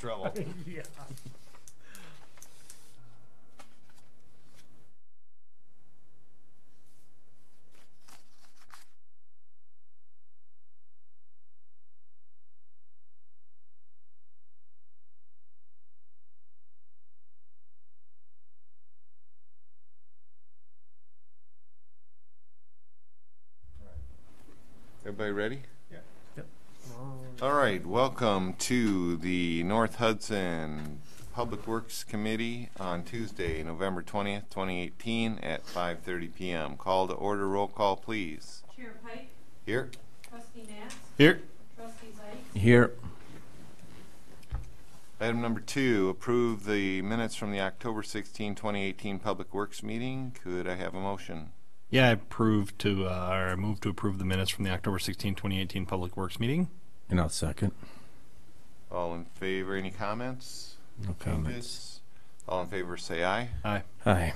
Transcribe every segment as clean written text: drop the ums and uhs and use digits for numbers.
trouble. Yeah. Everybody ready? Yeah. Yep. All right, welcome to the North Hudson Public Works Committee on Tuesday, November 20th, 2018 at 5:30 p.m. Call to order, roll call, please. Chair Pike? Here. Trustee Nats? Here. Trustee Zeitz? Here. Item number 2, approve the minutes from the October 16, 2018 Public Works meeting. Could I have a motion? Yeah, I move to approve the minutes from the October 16, 2018 Public Works meeting. And I'll second. All in favor? Any comments? No comments. All in favor say aye. Aye. Aye.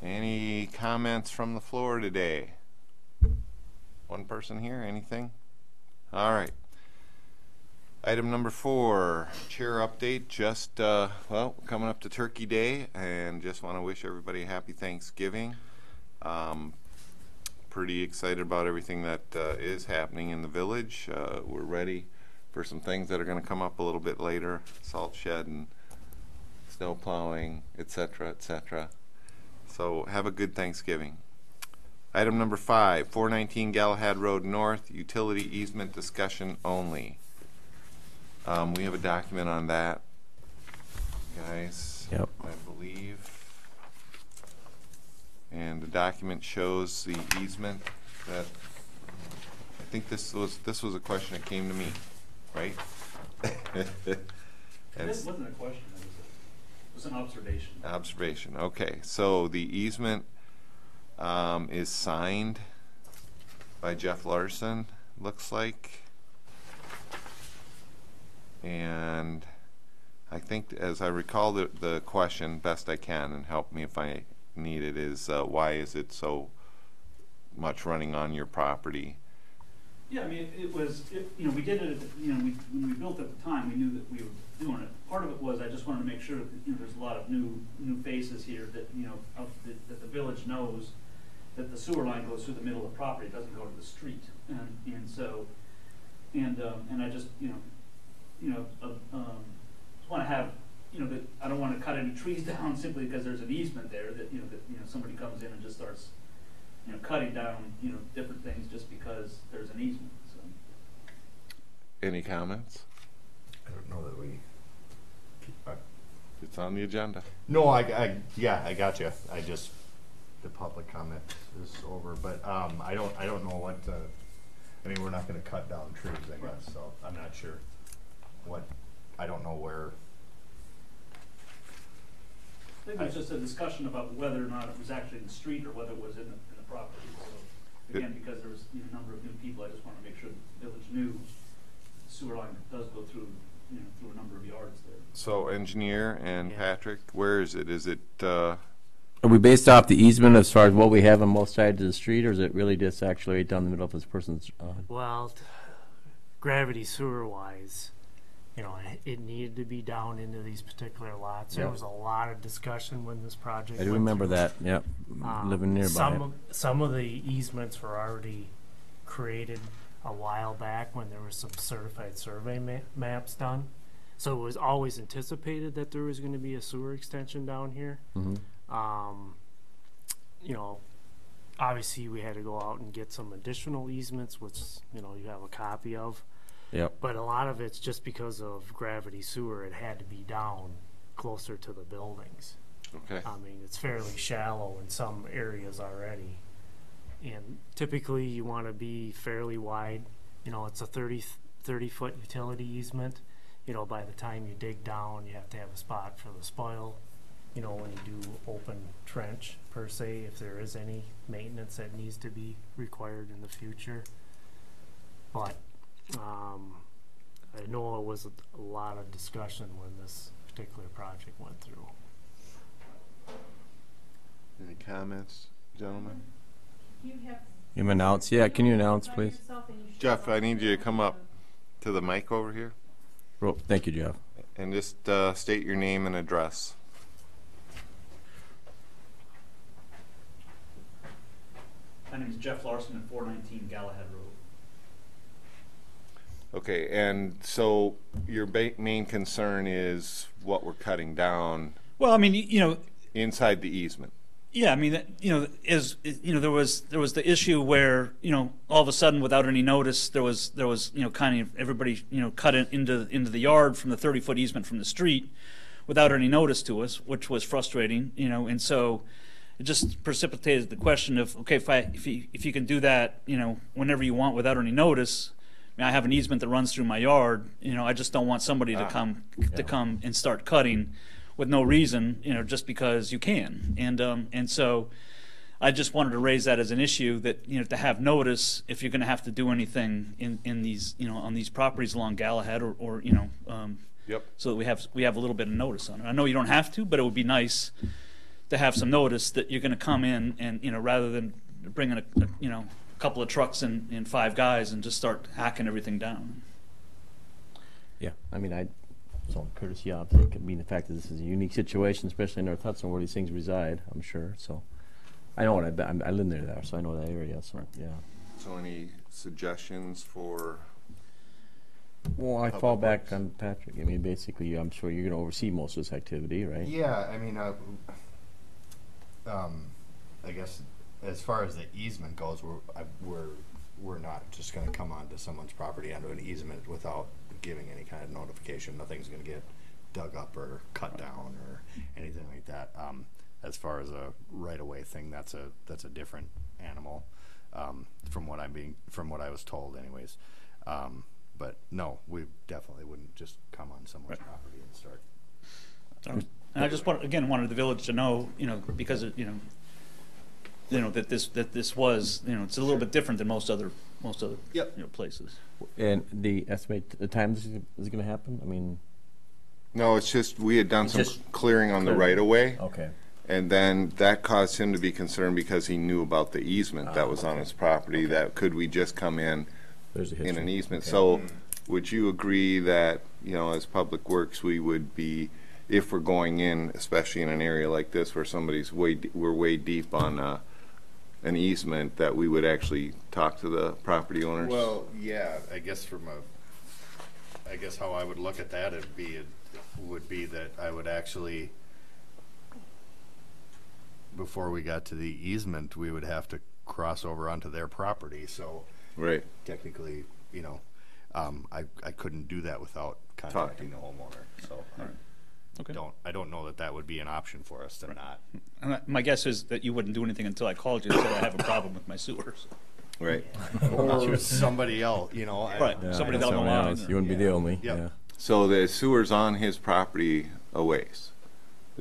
Any comments from the floor today? One person here, anything? All right. Item number 4, chair update. Just, well, coming up to Turkey Day, and just want to wish everybody a happy Thanksgiving. Pretty excited about everything that is happening in the village. We're ready for some things that are going to come up a little bit later, salt shed and snow plowing, etc., etc. So have a good Thanksgiving. Item number 5, 419 Galahad Road North, utility easement discussion only. We have a document on that, guys. Yep. I believe. And the document shows the easement that, I think this was a question that came to me, right? It wasn't a question, it was an observation. Observation, okay. So the easement is signed by Jeff Larson, looks like. And I think, as I recall the question, best I can, and help me if I need it, is why is it so much running on your property? Yeah, I mean, we did it, when we built at the time, we knew that we were doing it. Part of it was I just wanted to make sure that, there's a lot of new faces here that, that the village knows that the sewer line goes through the middle of the property, it doesn't go to the street. And so, I just, want to have, that I don't want to cut any trees down simply because there's an easement there that, somebody comes in and just starts, cutting down, different things just because there's an easement. So. Any comments? I don't know that we. It's on the agenda. No, yeah, I got you. I just the public comment is over, but I don't know what. I mean, we're not going to cut down trees, I guess. So I'm not sure what. I don't know where. I think it was just a discussion about whether or not it was actually in the street or whether it was in the property. So again, because there was a number of new people, I just want to make sure the village knew the sewer line does go through, through a number of yards there. So, engineer and Patrick, where is it? Is it? Are we based off the easement as far as what we have on both sides of the street, or is it really just actually right down the middle of this person's? Well, gravity sewer wise, it needed to be down into these particular lots. There was a lot of discussion when this project. I do remember that. Yep, living nearby. Some of the easements were already created a while back when there was some certified survey maps done. So it was always anticipated that there was going to be a sewer extension down here. Mm-hmm. Obviously we had to go out and get some additional easements, which you have a copy of. Yep. But a lot of it's just because of gravity sewer. It had to be down closer to the buildings. Okay. I mean, it's fairly shallow in some areas already. And typically you want to be fairly wide. It's a 30-foot utility easement. By the time you dig down, you have to have a spot for the spoil. When you do open trench, per se, if there is any maintenance that needs to be required in the future. But I know it was a lot of discussion when this particular project went through. Any comments, gentlemen? You announce? Yeah, can you announce, please? Jeff, I need you to come up to the mic over here. Thank you, Jeff. And just state your name and address. My name is Jeff Larson at 419 Galahad Road. Okay, and so your main concern is what we're cutting down Well, I mean, you know, inside the easement. yeah, I mean, there was the issue where, you know, all of a sudden without any notice, there was you know, kind of everybody, you know, cut it into the yard from the 30-foot easement from the street without any notice to us, which was frustrating, you know, and so it just precipitated the question of, okay, if you can do that, you know, whenever you want without any notice. I mean, I have an easement that runs through my yard, you know, I just don't want somebody to come and start cutting with no reason, you know, just because you can. And so I just wanted to raise that as an issue that, you know, to have notice if you're going to have to do anything in these, you know, on these properties along Galahad or you know, Yep. so that we have a little bit of notice on it. I know you don't have to, but it would be nice to have some notice that you're going to come in and, you know, rather than bringing a you know, a couple of trucks and 5 guys and just start hacking everything down. Yeah, I mean, it's all courtesy of, I mean, the fact that this is a unique situation, especially in North Hudson where these things reside, I'm sure, so. I know what I live near there, so I know that area, so, yeah. So any suggestions for? Well, I Public fall back Works. on Patrick. I mean, basically, I'm sure you're going to oversee most of this activity, right? Yeah, I mean, I guess as far as the easement goes, we're not just going to come onto someone's property onto an easement without giving any kind of notification. Nothing's going to get dug up or cut down or anything like that. As far as a right-of-way thing, that's a different animal, from what I was told, anyways. But no, we definitely wouldn't just come on someone's property and start. And I just wanted the village to know, you know, because it, you know that this was, you know, it's a little bit different than most other Yep. you know, places. And the estimate, the time this is going to happen? I mean, No, it's just, we had done some Just clearing on the clearing. right-of-way. okay. And then that caused him to be concerned because he knew about the easement that was on his property, that could we just come in There's a history. in an easement? Okay. So would you agree that, you know, as Public Works, we would be, if we're going in, especially in an area like this where we're way deep on an easement, that we would actually talk to the property owners? Well, yeah, I guess how I would look at that would be that I would actually, before we got to the easement, we would have to cross over onto their property. So Right. technically, you know, I couldn't do that without contacting the homeowner. So Okay. I don't know that would be an option for us to not. And my guess is that you wouldn't do anything until I called you and said I have a problem with my sewers. Right. Or somebody else, you know. Right. Yeah, Somebody I down the someone line. else. You wouldn't be the only. Yep. Yeah. So the sewer's on his property a ways.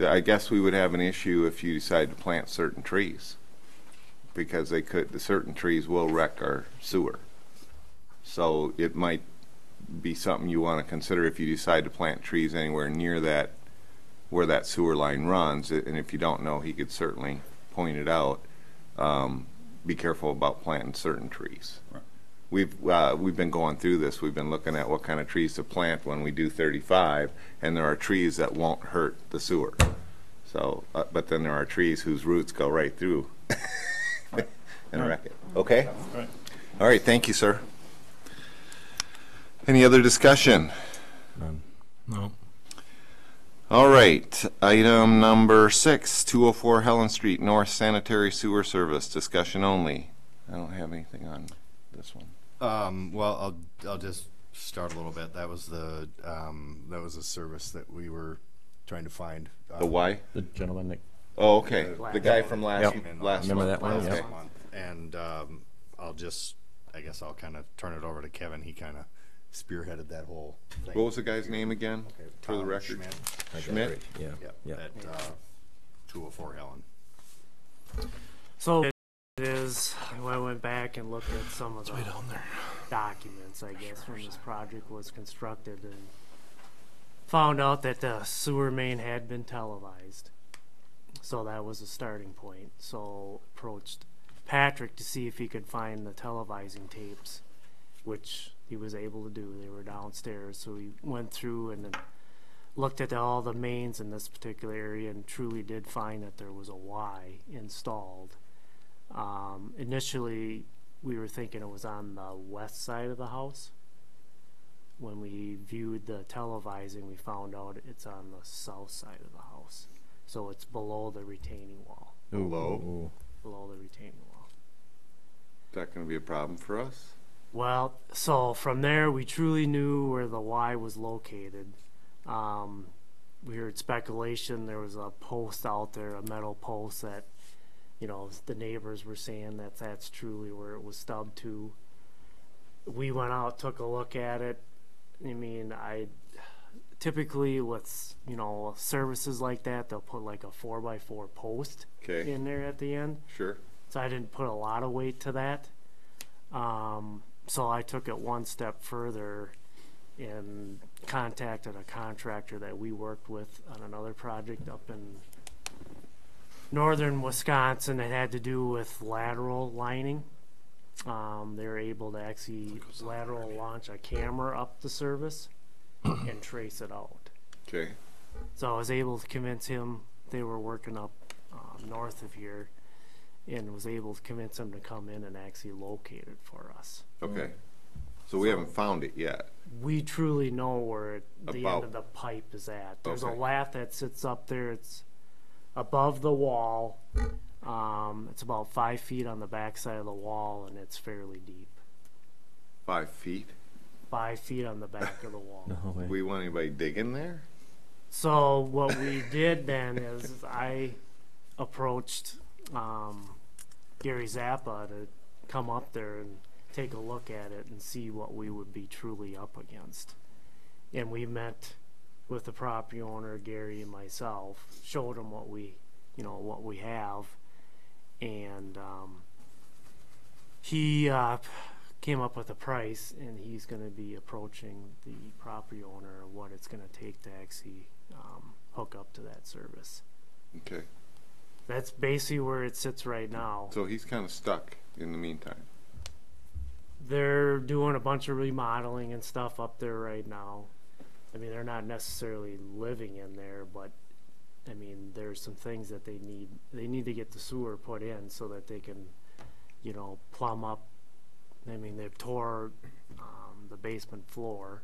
I guess we would have an issue if you decide to plant certain trees, because the certain trees will wreck our sewer. So it might be something you want to consider if you decide to plant trees anywhere near that, where that sewer line runs. And if you don't know, he could certainly point it out. Be careful about planting certain trees. Right. We've been going through this. We've been looking at what kind of trees to plant when we do 35, and there are trees that won't hurt the sewer. So, but then there are trees whose roots go right through and wreck it. Okay? Right. All right, thank you, sir. Any other discussion? No. All right, item number 6, 204 Helen Street, North Sanitary Sewer Service, discussion only. I don't have anything on this one. Well, I'll just start a little bit. That was a service that we were trying to find. The why? The gentleman that, Oh, okay, the guy from last Yep. last Remember month. that one? Okay. Yep. month. And I guess I'll kind of turn it over to Kevin. He kind of spearheaded that whole thing. What was the guy's name again, Okay, for the Tom record? Schmidt. I got Schmidt? it right. Yeah. Yep, Yeah. at 204 Helen. So it is, I went back and looked at some of the down there. documents, I guess, when this project was constructed, and found out that the sewer main had been televised. So that was a starting point. So approached Patrick to see if he could find the televising tapes, which he was able to do. They were downstairs, so we went through and then looked at all the mains in this particular area and truly did find that there was a Y installed. Initially, we were thinking it was on the west side of the house. When we viewed the televising, we found out it's on the south side of the house. So it's below the retaining wall. Below? Below the retaining wall. Is that going to be a problem for us? Well, so from there, we truly knew where the Y was located. We heard speculation there was a post out there, a metal post that, you know, the neighbors were saying that that's truly where it was stubbed to. We went out, took a look at it. I mean, typically with, you know, services like that, they'll put like a 4x4 post Okay. in there at the end. Sure. So I didn't put a lot of weight to that. So I took it one step further and contacted a contractor that we worked with on another project up in northern Wisconsin that had to do with lateral lining. They were able to actually lateral launch a camera up the service and trace it out. Okay. So I was able to convince him. They were working up north of here, and was able to convince him to come in and actually locate it for us. Okay. So we haven't found it yet. We truly know where the end About- of the pipe is at. There's Okay. a lath that sits up there. It's above the wall. It's about 5 feet on the back side of the wall, and it's fairly deep. 5 feet. 5 feet on the back of the wall. No way. We want anybody digging there? So what we did then is I approached Gary Zappa to come up there and take a look at it and see what we would be truly up against. And we met with the property owner, Gary, and myself, showed him what we have, and he came up with a price, and he's going to be approaching the property owner of what it's going to take to actually hook up to that service. Okay. That's basically where it sits right now. So he's kind of stuck in the meantime. They're doing a bunch of remodeling and stuff up there right now. I mean, they're not necessarily living in there, but I mean, there's some things that they need. They need to get the sewer put in so that they can, you know, plumb up. I mean, they've tore the basement floor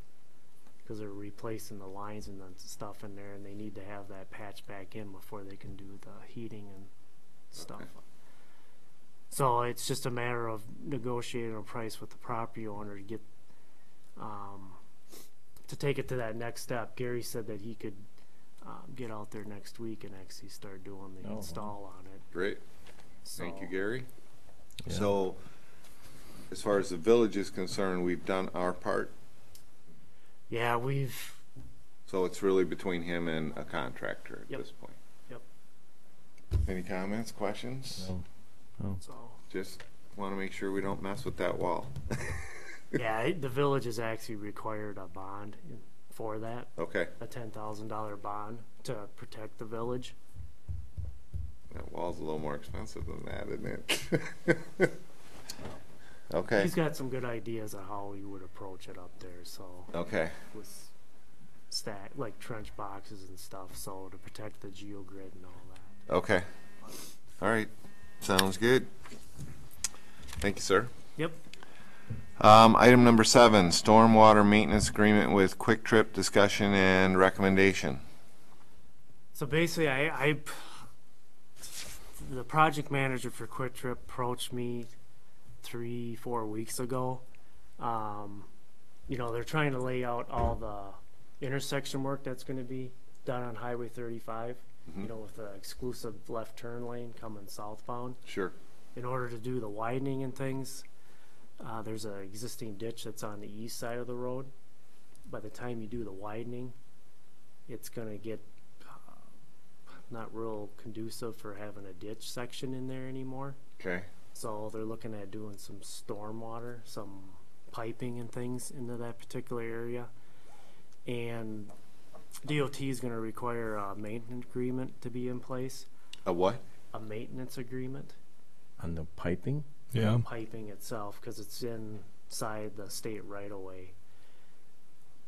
because they're replacing the lines and the stuff in there, and they need to have that patched back in before they can do the heating and stuff. Okay. So it's just a matter of negotiating a price with the property owner to get to take it to that next step. Gary said that he could get out there next week and actually start doing the Oh, wow. install on it. Great. So, Thank you, Gary. Yeah. So, as far as the village is concerned, we've done our part. yeah, we've So it's really between him and a contractor at Yep. this point. Yep. Any comments, questions? No. so Just want to make sure we don't mess with that wall. yeah, the village has actually required a bond for that, Okay. a $10,000 bond to protect the village. That wall's a little more expensive than that, isn't it? Okay. He's got some good ideas on how he would approach it up there. So Okay. with like trench boxes and stuff, so to protect the geogrid and all that. Okay. All right. Sounds good. Thank you, sir. Yep. Item number 7, stormwater maintenance agreement with Quick Trip, discussion and recommendation. So basically, the project manager for Quick Trip approached me 3-4 weeks ago. You know, they're trying to lay out all the intersection work that's going to be done on Highway 35. Mhm. You know, with the exclusive left turn lane coming southbound. Sure. In order to do the widening and things, there's an existing ditch that's on the east side of the road. By the time you do the widening, it's going to get not real conducive for having a ditch section in there anymore. Okay. So they're looking at doing some stormwater, some piping and things into that particular area. And DOT is going to require a maintenance agreement to be in place. A what? A maintenance agreement. On the piping? Yeah. Piping itself, because it's in outside the state right away.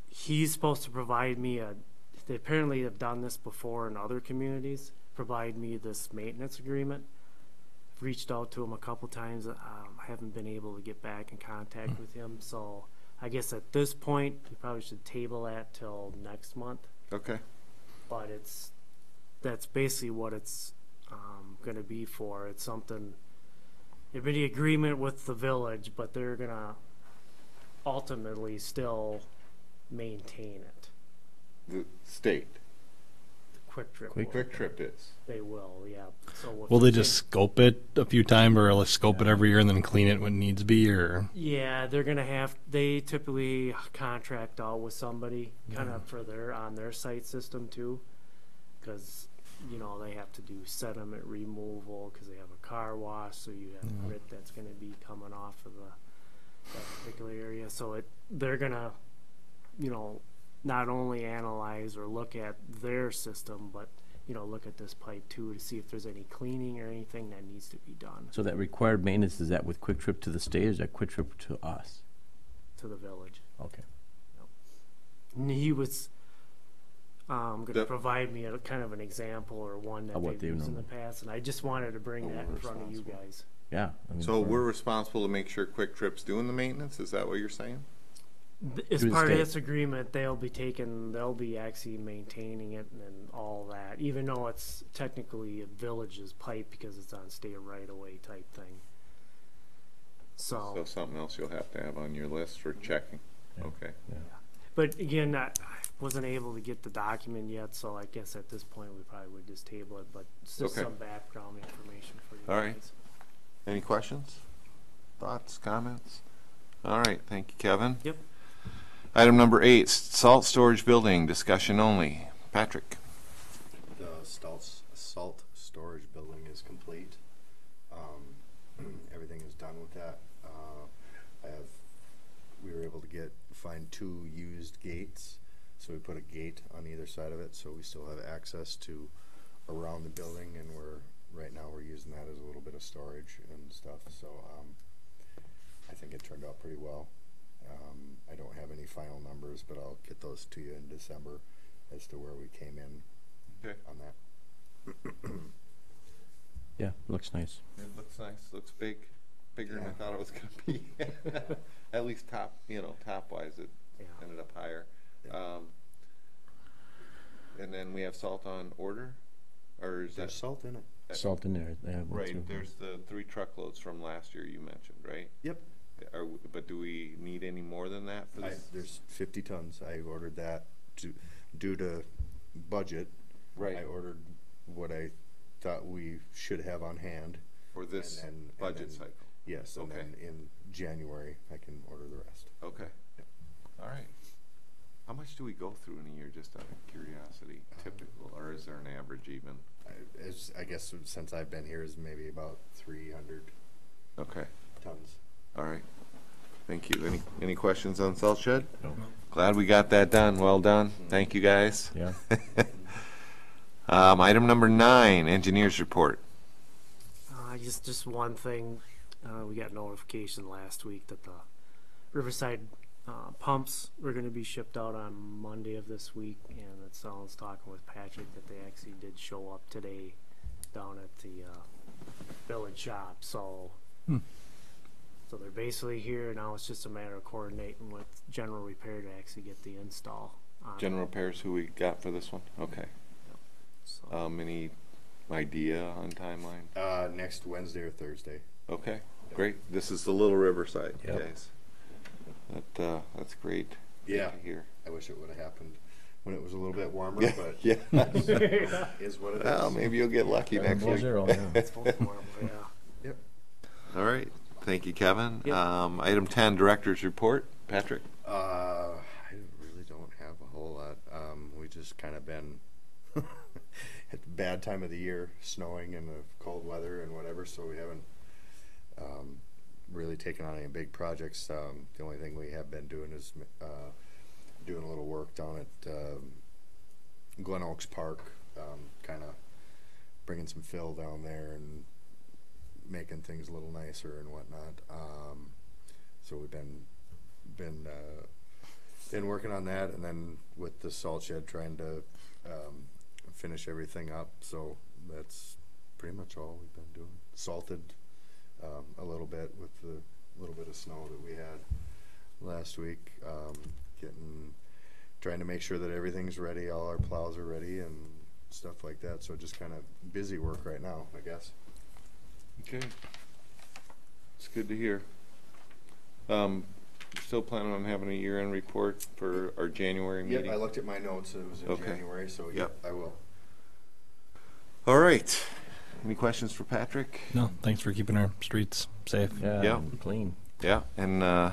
He's supposed to provide me they apparently have done this before in other communities, provide me this maintenance agreement. I've reached out to him a couple times. I haven't been able to get back in contact with him. So I guess at this point, we probably should table that till next month. Okay. But that's basically what it's going to be for. It's something, it'd be the agreement with the village, but they're going to ultimately still maintain it. The state. Quick Trip. Quick Trip is. They will, yeah. So if Will they it's just scope it a few times, or like scope it every year and then clean it when it needs to be, or? Yeah, they're gonna have. They typically contract out with somebody, kind of for on their site system too, because they have to do sediment removal because they have a car wash, so you have grit that's gonna be coming off of that particular area. So they're gonna, not only analyze or look at their system, but look at this pipe too to see if there's any cleaning or anything that needs to be done So that required maintenance, is that with Quick Trip to the state, or is that Quick Trip to us? to the village. Okay. And he was going to That- provide me a kind of an example or one that Of what they've they used in the know. past, and I just wanted to bring that in we're front of you guys. Yeah. I mean, So we're responsible to make sure Quick Trip's doing the maintenance? Is that what you're saying? As Through the part of state. this agreement, they'll be actually maintaining it and all that, even though it's technically a village's pipe because it's on state right-of-way type thing. So something else you'll have to have on your list for checking. Yeah. Okay. But again, I wasn't able to get the document yet, so I guess at this point we probably would just table it, but it's just Okay. some background information for you All right. guys. Any questions? Thoughts? Comments? All right. Thank you, Kevin. Yep. Item number 8, salt storage building, discussion only. Patrick. The salt storage building is complete. Everything is done with that. We were able to find 2 used gates, so we put a gate on either side of it, so we still have access to around the building, and right now we're using that as a little bit of storage and stuff. So I think it turned out pretty well. I don't have any final numbers, but I'll get those to you in December as to where we came in Okay. on that. Yeah, looks nice. It looks nice. Looks big. Bigger than I Yeah. thought it was going to be. At least top-wise, it Yeah. ended up higher. And then we have salt on order? Or is There's that... salt in it. Salt in there. They have one too. Right, there's the 3 truckloads from last year you mentioned, right? Yep. But do we need any more than that for this? There's 50 tons. I ordered that due to budget. Right. I ordered what I thought we should have on hand. For this and budget then- cycle? Yes, and Okay. then in January I can order the rest. Okay. All right. How much do we go through in a year, just out of curiosity, typical, or is there an average even? I guess since I've been here is maybe about 300 Okay. tons. All right. Thank you. Any questions on salt shed? No. Glad we got that done. Well done. Thank you, guys. Yeah. Item number 9, engineers report. Just one thing. We got notification last week that the Riverside pumps were going to be shipped out on Monday of this week, and it sounds, talking with Patrick, that they actually did show up today down at the village shop. So they're basically here now. It's just a matter of coordinating with General Repair to actually get the install on. General repairs, who we got for this one? Okay. So, Any idea on timeline? Next Wednesday or Thursday. Okay, great. This is the Little Riverside, Yep. guys. That's great. Yeah. Great to hear. I wish it would have happened when it was a little bit warmer, Yeah, but yeah. is what it is. Well, maybe you'll get lucky next Below week. zero, yeah. it's supposed to warm, yeah. Yep. All right. Thank you, Kevin. Yep. Item 10, director's report. Patrick. I really don't have a whole lot. We just kind of been at the bad time of the year, snowing and the cold weather and whatever, so we haven't really taken on any big projects. The only thing we have been doing is doing a little work down at Glen Oaks Park, kind of bringing some fill down there and making things a little nicer and whatnot. So we've been working on that, and then with the salt shed, trying to finish everything up. So that's pretty much all we've been doing. Salted a little bit with the little bit of snow that we had last week. Trying to make sure that everything's ready, all our plows are ready, and stuff like that. So just kind of busy work right now, I guess. Okay. It's good to hear. Still planning on having a year-end report for our January meeting? Yep, I looked at my notes. It was in Okay. January, so Yep. I will. All right. Any questions for Patrick? No, thanks for keeping our streets safe. Yeah, Yeah. and clean. Yeah, and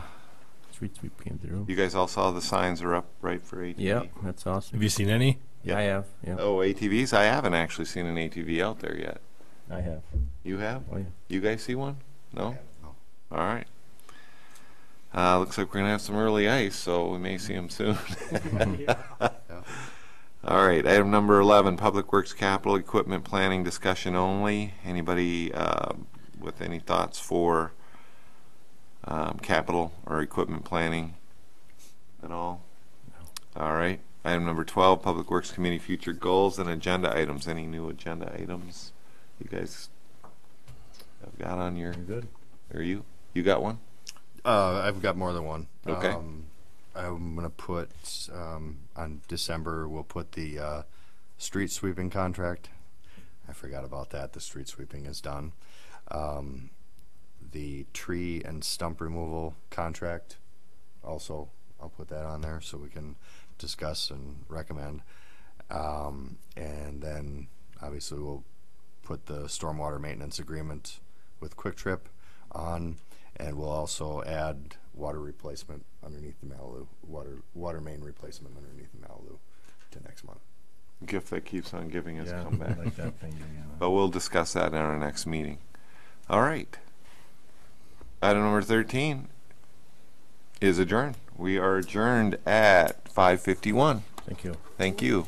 Street sweep came through. you guys all saw the signs are up, right, for ATV? Yep, that's awesome. Have you seen any? Yeah, I have. Yeah, Oh, ATVs? I haven't actually seen an ATV out there yet. I have. You have? Oh yeah. You guys see one? No? No. All right. Looks like we're going to have some early ice, so we may see them soon. All right, item number 11, Public Works Capital Equipment Planning Discussion only. Anybody with any thoughts for capital or equipment planning at all? No. All right, item number 12, Public Works Committee Future Goals and Agenda Items. Any new agenda items you guys have got on your... You're good. Or you? You got one? I've got more than one. Okay. I'm gonna put on December. We'll put the street sweeping contract. I forgot about that. The street sweeping is done. The tree and stump removal contract. Also, I'll put that on there so we can discuss and recommend. And then obviously we'll put the stormwater maintenance agreement with Quick Trip on. And we'll also add water replacement underneath the Malibu, water main replacement underneath the Malibu to next month. Gift that keeps on giving has Yeah, come back. I like that thing. Yeah. But we'll discuss that in our next meeting. All right. Item number 13 is adjourned. We are adjourned at 5:51. Thank you. Thank you.